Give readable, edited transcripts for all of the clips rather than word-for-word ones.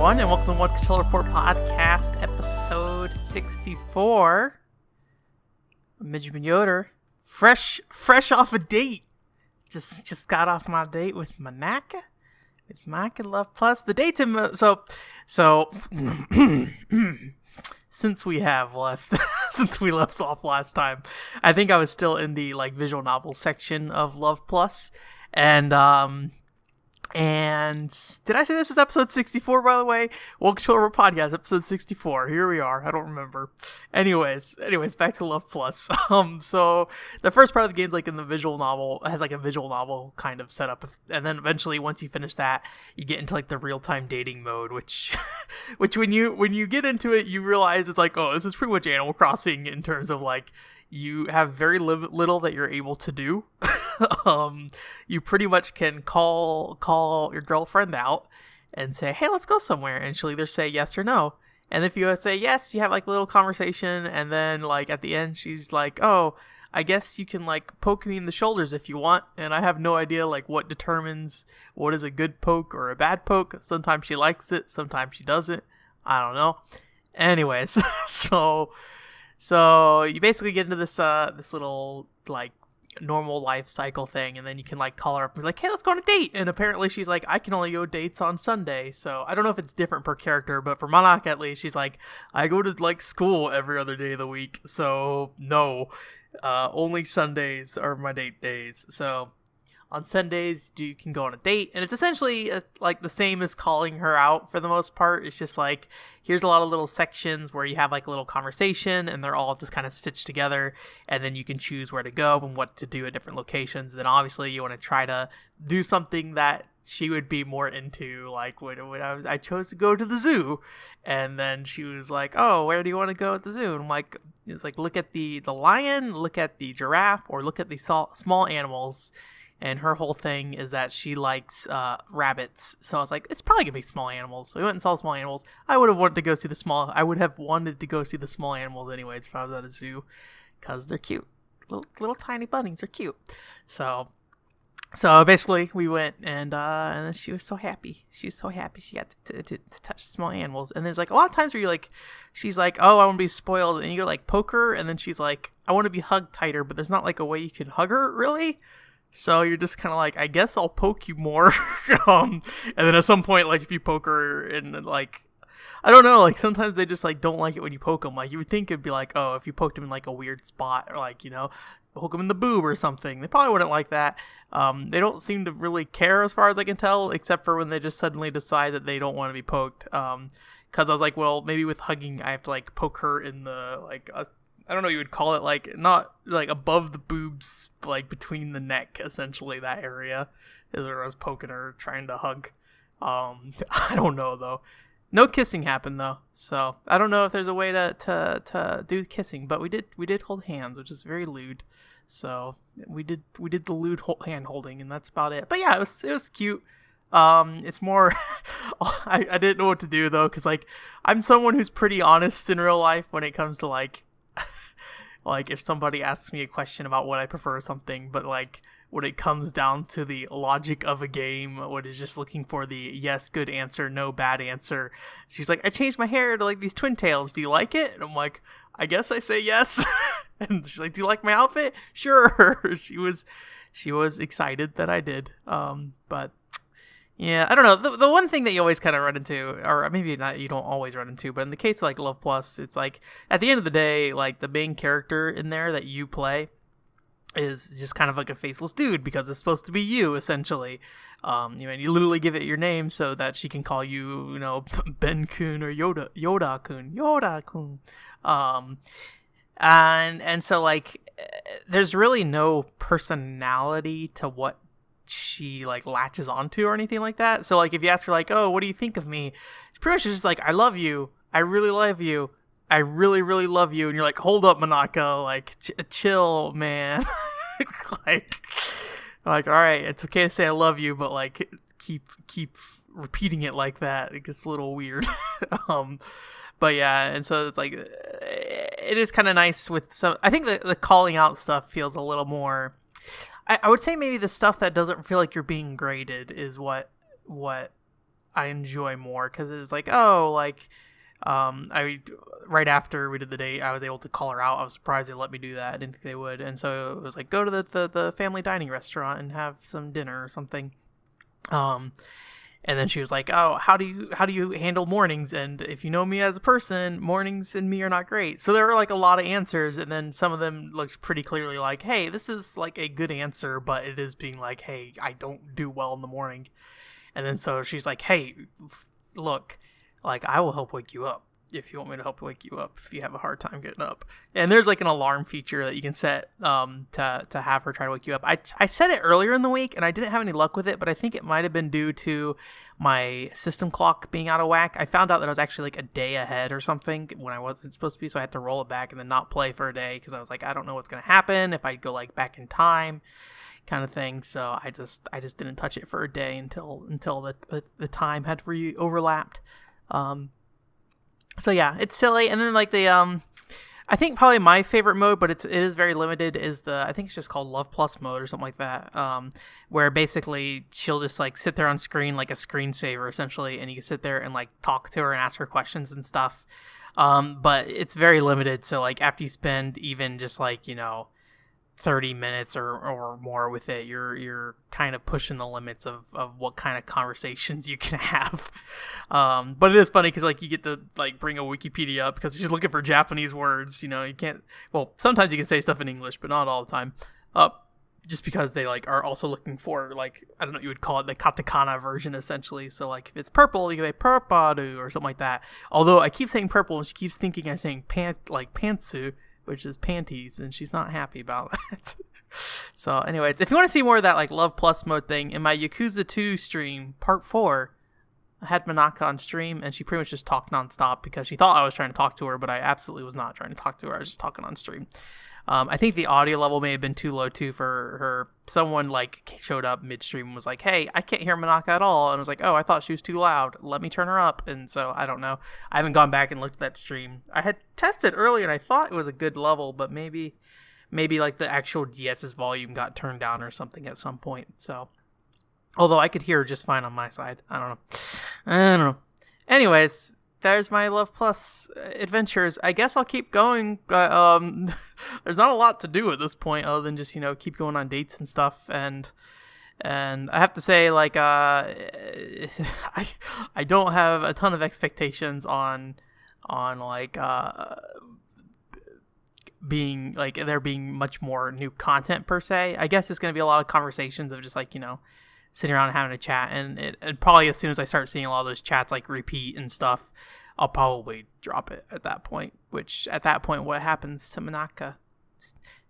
everyone, and welcome to One Control Report Podcast, episode 64. I'm Benjamin Yoder, fresh off a date. Just got off my date with Manaka, with Mike and Love Plus. The date's in, so since we have left, since we left off last time, I think I was still in the visual novel section of Love Plus, and did I say this is episode 64, by the way? One Control Podcast, episode 64. Here we are. I don't remember. Anyways, back to Love Plus. So the first part of the game's in the visual novel, has a visual novel kind of setup, and then eventually once you finish that, you get into the real-time dating mode, which when you get into it, you realize it's oh, this is pretty much Animal Crossing in terms of you have very little that you're able to do. You pretty much can call your girlfriend out and say, hey, let's go somewhere, and she'll either say yes or no. And if you say yes, you have a little conversation, and then at the end she's oh, I guess you can poke me in the shoulders if you want. And I have no idea what determines what is a good poke or a bad poke. Sometimes she likes it, sometimes she doesn't. I don't know. Anyways, so you basically get into this little normal life cycle thing, and then you can call her up and be hey, let's go on a date. And apparently she's I can only go dates on Sunday. So I don't know if it's different per character, but for Monarch at least, she's I go to school every other day of the week, so no, only Sundays are my date days. So on Sundays you can go on a date, and it's essentially the same as calling her out for the most part. It's just here's a lot of little sections where you have a little conversation, and they're all just kind of stitched together, and then you can choose where to go and what to do at different locations. Then obviously you want to try to do something that she would be more into, when I chose to go to the zoo, and then she was oh, where do you want to go at the zoo? And I'm it's look at the lion, look at the giraffe, or look at the small animals. And her whole thing is that she likes rabbits. So I was it's probably going to be small animals. So we went and saw small animals. I would have wanted to go see the small animals anyways if I was at a zoo, because they're cute. Little tiny bunnies are cute. So basically we went, and then she was so happy. She was so happy she got to touch small animals. And there's a lot of times where she's oh, I want to be spoiled. And you go poke her, and then she's I want to be hugged tighter, but there's not a way you can hug her really. So you're just kind of I guess I'll poke you more. And then at some point, if you poke her and I don't know, sometimes they just don't like it when you poke them. You would think it'd be oh, if you poked them in a weird spot, or poke them in the boob or something. They probably wouldn't like that. They don't seem to really care as far as I can tell, except for when they just suddenly decide that they don't want to be poked. Because I was well, maybe with hugging, I have to poke her in the I don't know what you would call it, not above the boobs, between the neck, essentially. That area is where I was poking her, trying to hug. I don't know though. No kissing happened though, so I don't know if there's a way to do kissing, but we did hold hands, which is very lewd. So we did the lewd hand holding, and that's about it. But yeah, it was cute. It's more I didn't know what to do though, because I'm someone who's pretty honest in real life when it comes to if somebody asks me a question about what I prefer or something, but when it comes down to the logic of a game, what is just looking for the yes, good answer, no bad answer. She's I changed my hair to these twin tails. Do you like it? And I'm I guess I say yes. And she's do you like my outfit? Sure. She was excited that I did. But yeah, I don't know. The one thing that you always kind of run into, or maybe not, you don't always run into, but in the case of Love Plus, it's at the end of the day, the main character in there that you play is just kind of a faceless dude, because it's supposed to be you, essentially. And you literally give it your name so that she can call you, Ben-kun or Yoda-kun. And so there's really no personality to what she latches onto or anything like that. So if you ask her oh, what do you think of me, it's pretty much just I love you, I really love you, I really really love you. And you're hold up, Monako, chill, man. All right, it's okay to say I love you, but keep repeating it like that. It gets a little weird. But yeah, and so it's it is kind of nice with some. I think the calling out stuff feels a little more. I would say maybe the stuff that doesn't feel like you're being graded is what I enjoy more, because it's like, oh, like, I right after we did the date, I was able to call her out. I was surprised they let me do that. I didn't think they would, and so it was like, go to the family dining restaurant and have some dinner or something. And then she was like, oh, how do you handle mornings? And if you know me as a person, mornings and me are not great. So there were like a lot of answers, and then some of them looked pretty clearly like, hey, this is like a good answer, but it is being like, hey, I don't do well in the morning. And then so she's like, hey, look, like, I will help wake you up if you want me to help wake you up if you have a hard time getting up. And there's like an alarm feature that you can set to have her try to wake you up. I set it earlier in the week and I didn't have any luck with it, but I think it might have been due to my system clock being out of whack. I found out that I was actually like a day ahead or something when I wasn't supposed to be, so I had to roll it back and then not play for a day, because I was like, I don't know what's going to happen if I go like back in time, kind of thing. So I just didn't touch it for a day until the time had overlapped. So yeah, it's silly. And then like I think probably my favorite mode, but it is very limited, is I think it's just called Love Plus mode or something like that, where basically she'll just like sit there on screen like a screensaver essentially, and you can sit there and like talk to her and ask her questions and stuff. But it's very limited. So like after you spend even just like, 30 minutes or more with it, you're kind of pushing the limits of what kind of conversations you can have. But it is funny because like you get to like bring a Wikipedia up because she's looking for Japanese words. You can't, well, sometimes you can say stuff in English, but not all the time. Just because they like are also looking for, like, I don't know, you would call it the katakana version essentially. So like if it's purple, you can say purpadu or something like that. Although I keep saying purple and she keeps thinking I'm saying pantsu, which is panties, and she's not happy about that. So anyways, if you want to see more of that like Love Plus mode thing, in my Yakuza 2 stream, part 4, I had Manaka on stream, and she pretty much just talked nonstop because she thought I was trying to talk to her, but I absolutely was not trying to talk to her. I was just talking on stream. I think the audio level may have been too low too for her. Someone like showed up midstream and was like, hey, I can't hear Manaka at all. And I was like, oh, I thought she was too loud. Let me turn her up. And so I don't know. I haven't gone back and looked at that stream. I had tested earlier and I thought it was a good level, but maybe like the actual DS's volume got turned down or something at some point. So, although I could hear just fine on my side. I don't know. Anyways, there's my Love Plus adventures. I guess I'll keep going. There's not a lot to do at this point other than just, keep going on dates and stuff. And I have to say, like, I don't have a ton of expectations on like, being like there being much more new content per se. I guess it's going to be a lot of conversations of just like, sitting around and having a chat, and probably as soon as I start seeing a lot of those chats like repeat and stuff, I'll probably drop it at that point. Which at that point, what happens to Manaka?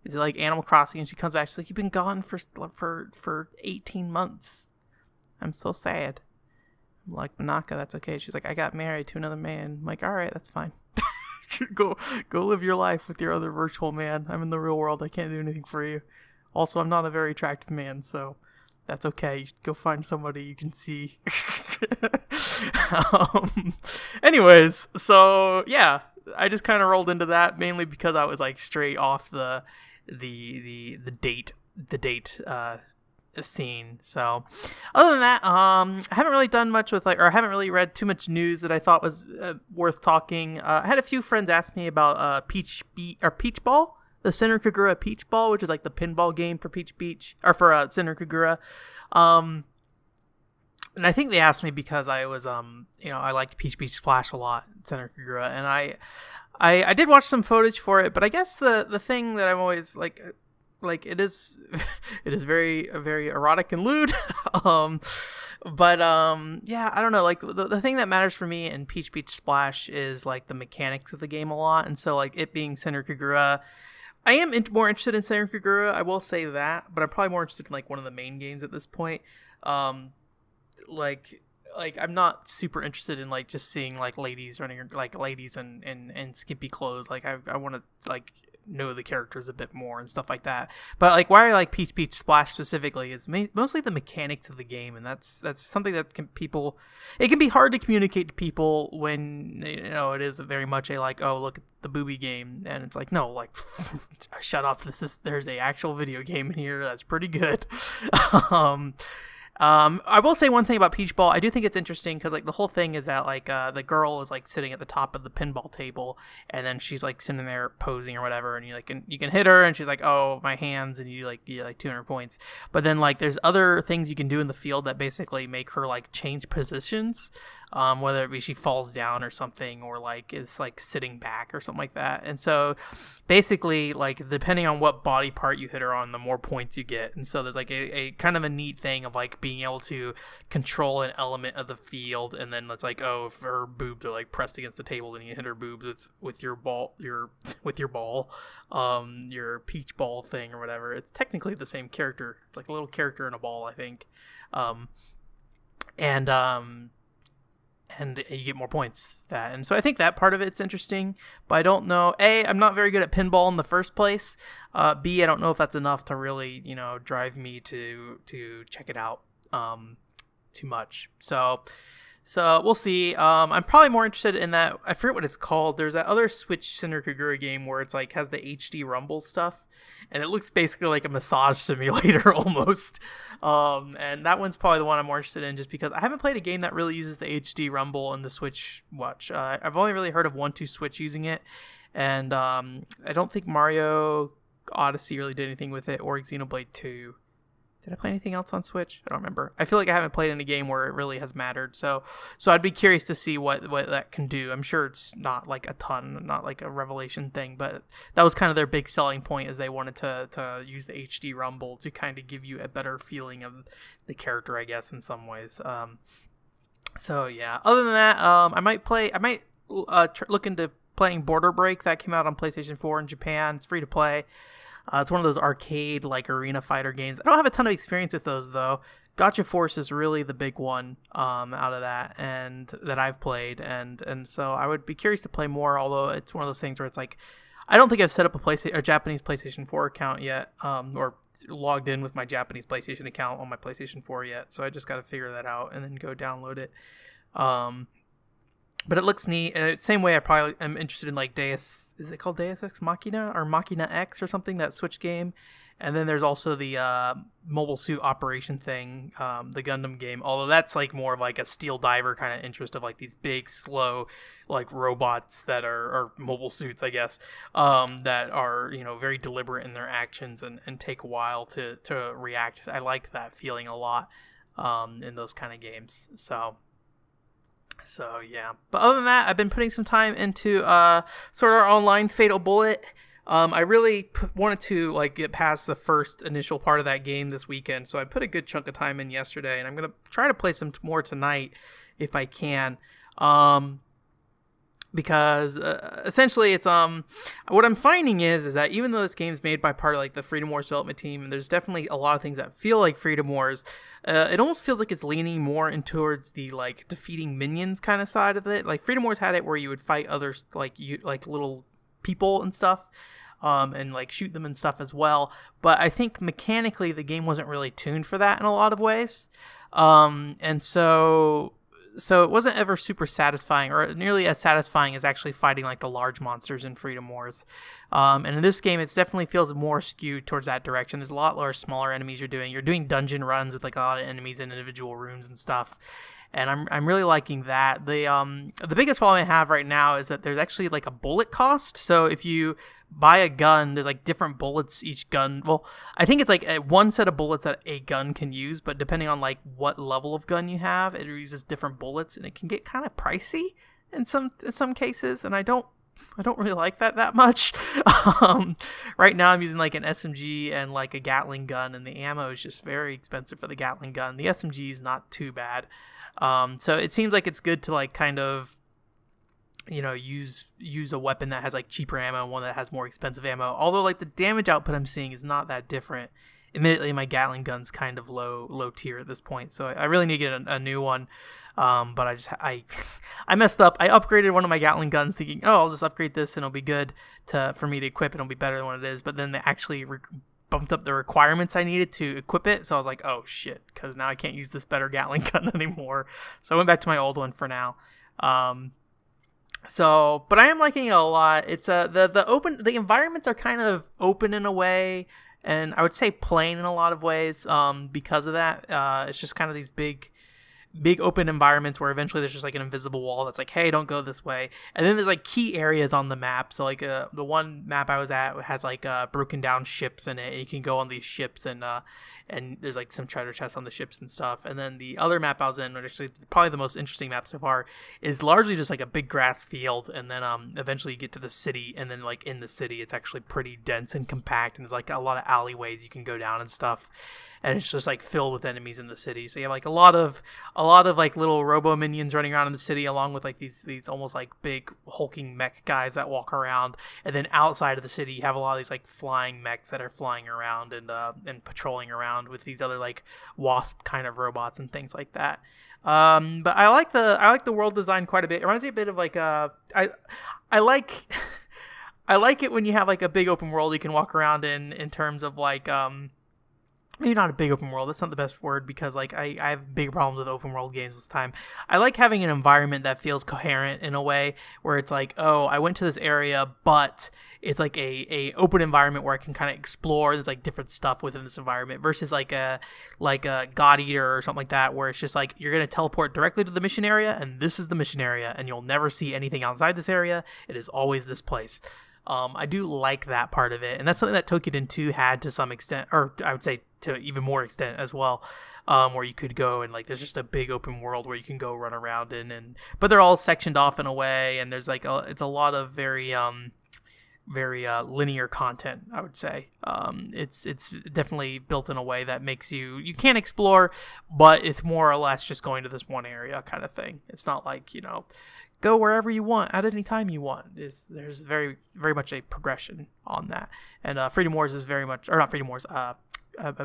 Is it like Animal Crossing and she comes back, she's like, you've been gone for 18 months. I'm so sad. I'm like, Manaka, that's okay. She's like, I got married to another man. I'm like, all right, that's fine. go live your life with your other virtual man. I'm in the real world. I can't do anything for you. Also, I'm not a very attractive man, so that's okay. You should go find somebody you can see. Anyways, so yeah, I just kind of rolled into that mainly because I was like straight off the date scene. So other than that, I haven't really done much with I haven't really read too much news that I thought was worth talking. I had a few friends ask me about Peach Ball. The Senran Kagura Peach Ball, which is like the pinball game for Peach Beach, or for Senran Kagura. And I think they asked me because I was, I liked Peach Beach Splash a lot, Senran Kagura, and I did watch some footage for it, but I guess the thing that I'm always like it is very, very erotic and lewd. Yeah, I don't know, like the thing that matters for me in Peach Beach Splash is like the mechanics of the game a lot, and so like it being Senran Kagura, I am more interested in Senran Kagura, I will say that, but I'm probably more interested in like one of the main games at this point. Like I'm not super interested in like just seeing like ladies running, like ladies in skimpy clothes. Like I want to like know the characters a bit more and stuff like that. But like why I like Peach Beach Splash specifically is mostly the mechanics of the game, and that's something that it can be hard to communicate to people when it is very much a like, oh, look at the booby game, and it's like, no, like there's a actual video game in here that's pretty good. I will say one thing about Peach Ball. I do think it's interesting because like the whole thing is that like the girl is like sitting at the top of the pinball table, and then she's like sitting there posing or whatever, and you can hit her, and she's like, oh, my hands, and you get like 200 points. But then like there's other things you can do in the field that basically make her like change positions. Whether it be she falls down or something, or like is like sitting back or something like that. And so basically like depending on what body part you hit her on, the more points you get. And so there's like a kind of a neat thing of like being able to control an element of the field, and then it's like, oh, if her boobs are like pressed against the table, then you hit her boobs with your ball, your Peach Ball thing or whatever. It's technically the same character. It's like a little character in a ball, I think. And you get more points that. And so I think that part of it's interesting, but I don't know. A, I'm not very good at pinball in the first place. B, I don't know if that's enough to really, drive me to check it out too much. So we'll see. I'm probably more interested in that. I forget what it's called. There's that other Switch Senran Kagura game where it's like has the HD Rumble stuff, and it looks basically like a massage simulator almost. And that one's probably the one I'm more interested in, just because I haven't played a game that really uses the HD Rumble in the Switch Watch. I've only really heard of 1-2-Switch using it, and I don't think Mario Odyssey really did anything with it, or Xenoblade 2. Did I play anything else on Switch? I don't remember. I feel like I haven't played in a game where it really has mattered. So I'd be curious to see what that can do. I'm sure it's not like a ton, not like a revelation thing, but that was kind of their big selling point, is they wanted to use the HD Rumble to kind of give you a better feeling of the character, I guess, in some ways. So yeah. Other than that, I might look into playing Border Break. That came out on PlayStation 4 in Japan. It's free to play. It's one of those arcade like arena fighter games. I don't have a ton of experience with those though. Gotcha Force is really the big one out of that, and that I've played, and so I would be curious to play more. Although it's one of those things where it's like, I don't think I've set up a Japanese PlayStation 4 account yet, or logged in with my Japanese PlayStation account on my PlayStation 4 yet. So I just got to figure that out and then go download it. But it looks neat, and same way I probably am interested in like Deus. Is it called Deus Ex Machina or Machina X or something? That Switch game, and then there's also the Mobile Suit Operation thing, the Gundam game. Although that's like more of like a Steel Diver kind of interest of like these big, slow, like robots that are mobile suits, I guess, that are very deliberate in their actions and take a while to react. I like that feeling a lot in those kind of games. So yeah, but other than that, I've been putting some time into Sword Art Online Fatal Bullet. I really wanted to like get past the first initial part of that game this weekend, so I put a good chunk of time in yesterday, and I'm gonna try to play some more tonight if I can. Because essentially it's what I'm finding is that even though this game's made by part of like the Freedom Wars development team, and there's definitely a lot of things that feel like Freedom Wars, it almost feels like it's leaning more in towards the like defeating minions kind of side of it. Like Freedom Wars had it where you would fight others like little people and stuff, and like shoot them and stuff as well. But I think mechanically the game wasn't really tuned for that in a lot of ways, and so it wasn't ever super satisfying, or nearly as satisfying as actually fighting like the large monsters in Freedom Wars. And in this game, it definitely feels more skewed towards that direction. There's a lot more smaller enemies you're doing. You're doing dungeon runs with like a lot of enemies in individual rooms and stuff. And I'm really liking that. The biggest problem I have right now is that there's actually like a bullet cost. So if you buy a gun, there's like different bullets each gun. Well, I think it's like one set of bullets that a gun can use, but depending on like what level of gun you have, it uses different bullets, and it can get kind of pricey in some cases. And I don't really like that much. Right now I'm using like an SMG and like a Gatling gun, and the ammo is just very expensive for the Gatling gun. The SMG is not too bad. So it seems like it's good to like kind of, use a weapon that has like cheaper ammo and one that has more expensive ammo. Although like the damage output I'm seeing is not that different. Admittedly, my Gatling gun's kind of low tier at this point, so I really need to get a new one. But I messed up. I upgraded one of my Gatling guns thinking, oh, I'll just upgrade this and it'll be good for me to equip, and it'll be better than what it is. But then they actually bumped up the requirements I needed to equip it, so I was like, oh shit, because now I can't use this better Gatling gun anymore. So I went back to my old one for now. But I am liking it a lot. It's the environments are kind of open in a way, and I would say plain in a lot of ways. Because of that, it's just kind of these big open environments where eventually there's just like an invisible wall that's like, hey, don't go this way. And then there's like key areas on the map. So like the one map I was at has like broken down ships in it. And you can go on these ships and there's like some treasure chests on the ships and stuff. And then the other map I was in, which actually probably the most interesting map so far, is largely just like a big grass field. And then eventually you get to the city, and then like in the city it's actually pretty dense and compact, and there's like a lot of alleyways you can go down and stuff. And it's just like filled with enemies in the city. So you have like a lot of like little robo minions running around in the city, along with like these almost like big hulking mech guys that walk around. And then outside of the city, you have a lot of these like flying mechs that are flying around and patrolling around with these other like wasp kind of robots and things like that. But I like the world design quite a bit. It reminds me a bit of like I like I like it when you have like a big open world you can walk around in terms of like maybe not a big open world. That's not the best word, because like I have big problems with open world games this time. I like having an environment that feels coherent in a way where it's like, oh, I went to this area, but it's like a open environment where I can kind of explore. There's like different stuff within this environment versus like a God Eater or something like that, where it's just like you're gonna teleport directly to the mission area, and this is the mission area, and you'll never see anything outside this area. It is always this place. I do like that part of it, and that's something that Toukiden 2 had to some extent, or I would say to even more extent as well, where you could go and like there's just a big open world where you can go run around in, but they're all sectioned off in a way, and there's like it's a lot of very linear content, I would say. It's definitely built in a way that makes you can explore, but it's more or less just going to this one area kind of thing. It's not like, go wherever you want at any time you want. There's very, very much a progression on that. And Freedom Wars is very much, or not Freedom Wars, what is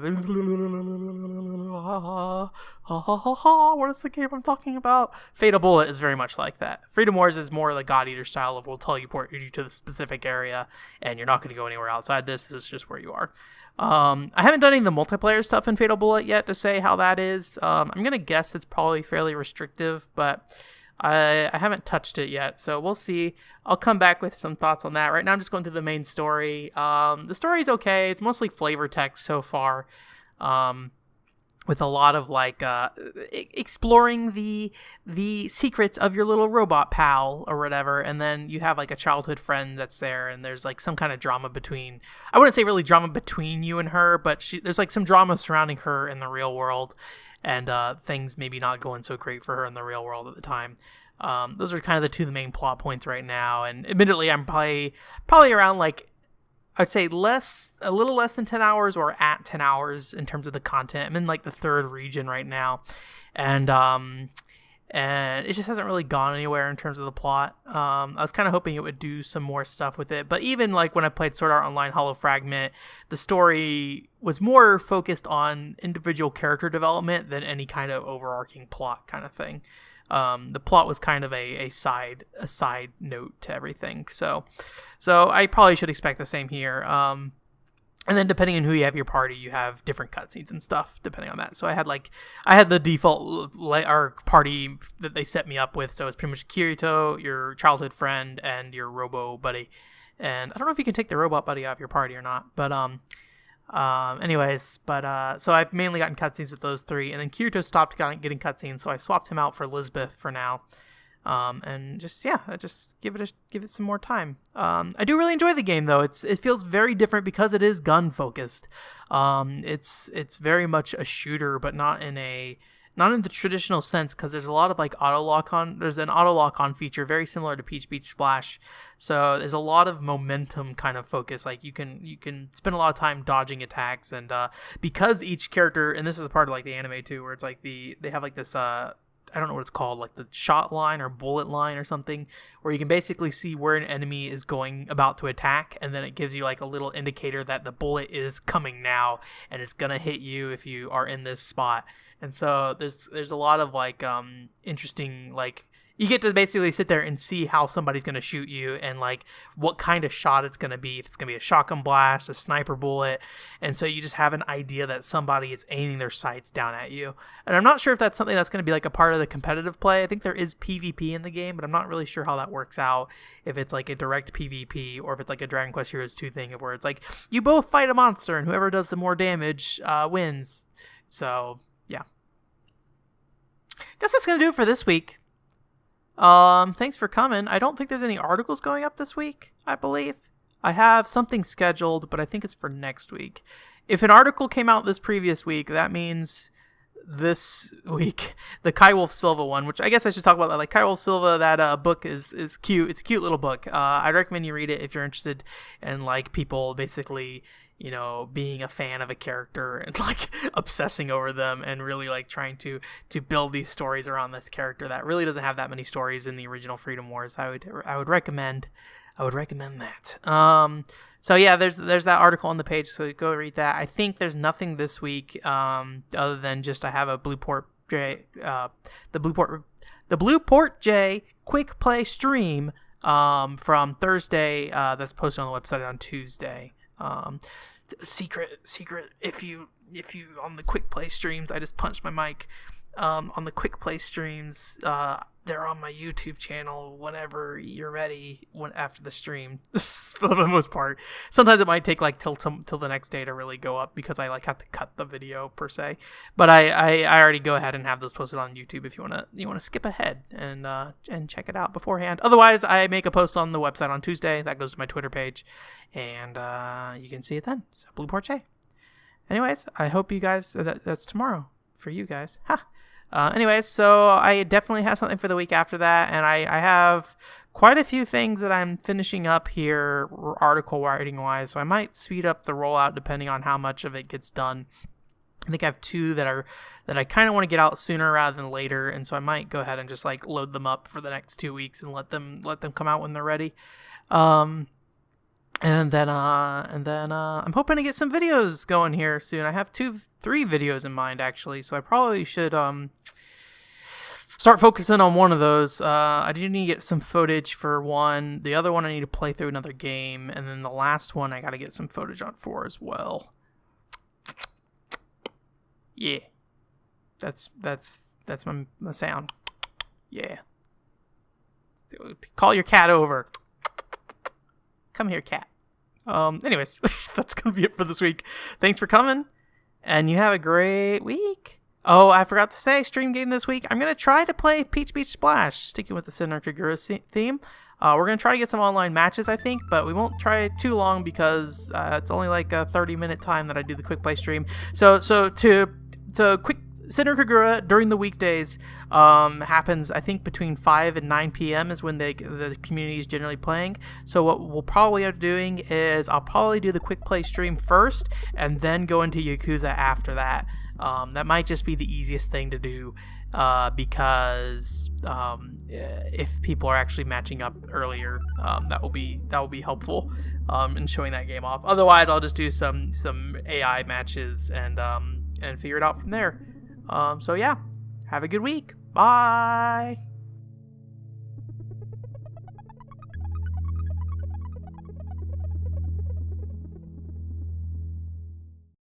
the game I'm talking about? Fatal Bullet is very much like that. Freedom Wars is more the God Eater style of we'll teleport you to the specific area, and you're not going to go anywhere outside this. This is just where you are. I haven't done any of the multiplayer stuff in Fatal Bullet yet to say how that is. I'm going to guess it's probably fairly restrictive, but I haven't touched it yet, so we'll see. I'll come back with some thoughts on that. Right now I'm just going through the main story. The story's okay. It's mostly flavor text so far, with a lot of like exploring the secrets of your little robot pal or whatever, and then you have like a childhood friend that's there, and there's like some kind of drama between, I wouldn't say really drama between you and her, but there's like some drama surrounding her in the real world, and things maybe not going so great for her in the real world at the time. Those are kind of the main plot points right now, and admittedly I'm probably around like, I'd say a little less than 10 hours or at 10 hours in terms of the content. I'm in like the third region right now, and it just hasn't really gone anywhere in terms of the plot. I was kind of hoping it would do some more stuff with it, but even like when I played Sword Art Online Hollow Fragment, the story was more focused on individual character development than any kind of overarching plot kind of thing. The plot was kind of a side note to everything. So I probably should expect the same here. And then depending on who you have your party, you have different cutscenes and stuff depending on that. So I had the default party that they set me up with. So it's pretty much Kirito, your childhood friend, and your robo buddy. And I don't know if you can take the robot buddy off your party or not, but so I've mainly gotten cutscenes with those three, and then Kirito stopped getting cutscenes, so I swapped him out for Lisbeth for now. And just give it some more time. I do really enjoy the game though. It feels very different because it is gun focused. It's very much a shooter, but not in the traditional sense, because there's a lot of like there's an auto lock on feature very similar to Peach Beach Splash. So there's a lot of momentum kind of focus. Like you can spend a lot of time dodging attacks, and because each character, and this is a part of like the anime too, where it's like they have like this I don't know what it's called, like the shot line or bullet line or something, where you can basically see where an enemy is about to attack, and then it gives you like a little indicator that the bullet is coming now, and it's gonna hit you if you are in this spot. And so there's a lot of like interesting like You get to basically sit there and see how somebody's going to shoot you and like what kind of shot it's going to be. If it's going to be a shotgun blast, a sniper bullet. And so you just have an idea that somebody is aiming their sights down at you. And I'm not sure if that's something that's going to be like a part of the competitive play. I think there is PvP in the game, but I'm not really sure how that works out. If it's like a direct PvP or if it's like a Dragon Quest Heroes 2 thing of where it's like you both fight a monster and whoever does the more damage wins. So yeah. Guess that's going to do it for this week. Thanks for coming. I don't think there's any articles going up this week, I believe. I have something scheduled, but I think it's for next week. If an article came out this previous week, that means this week, the Kai Wolf Silva one, which I guess I should talk about that. Like Kai Wolf Silva, that book is cute. It's a cute little book. I'd recommend you read it if you're interested in like people basically, you know, being a fan of a character and like obsessing over them and really like trying to build these stories around this character that really doesn't have that many stories in the original Freedom Wars. I would recommend that. So yeah, there's that article on the page, so go read that. I think there's nothing this week other than just I have a Blueport J the Blueport J quick play stream from Thursday that's posted on the website on Tuesday. Secret if you on the quick play streams, I just punched my mic. On the quick play streams, they're on my YouTube channel whenever you're ready. After the stream, for the most part. Sometimes it might take like till the next day to really go up because I like have to cut the video per se. But I already go ahead and have those posted on YouTube if you wanna skip ahead and check it out beforehand. Otherwise, I make a post on the website on Tuesday that goes to my Twitter page, and you can see it then. So Blueport J. Anyways, I hope you guys that's tomorrow for you guys. Ha. Anyways, so I definitely have something for the week after that, and I have quite a few things that I'm finishing up here article writing wise, so I might speed up the rollout depending on how much of it gets done. I think I have two that I kind of want to get out sooner rather than later, and so I might go ahead and just like load them up for the next 2 weeks and let them come out when they're ready. And then I'm hoping to get some videos going here soon. I have 3 videos in mind actually, so I probably should start focusing on one of those. I do need to get some footage for one. The other one I need to play through another game, and then the last one I got to get some footage on for as well. Yeah, that's my sound. Yeah. Call your cat over. Come here, cat. Anyways, that's gonna be it for this week. Thanks for coming, and you have a great week. Oh, I forgot to say, stream game this week. I'm gonna try to play Peach Beach Splash, sticking with the Senran Kagura theme. We're gonna try to get some online matches, I think, but we won't try it too long because it's only like a 30-minute time that I do the quick play stream. So to quick Senran Kagura during the weekdays happens, I think, between 5 and 9 p.m. is when the community is generally playing. So what we'll probably end up doing is I'll probably do the quick play stream first and then go into Yakuza after that. That might just be the easiest thing to do because if people are actually matching up earlier, that will be helpful in showing that game off. Otherwise, I'll just do some AI matches and figure it out from there. So yeah, have a good week. Bye.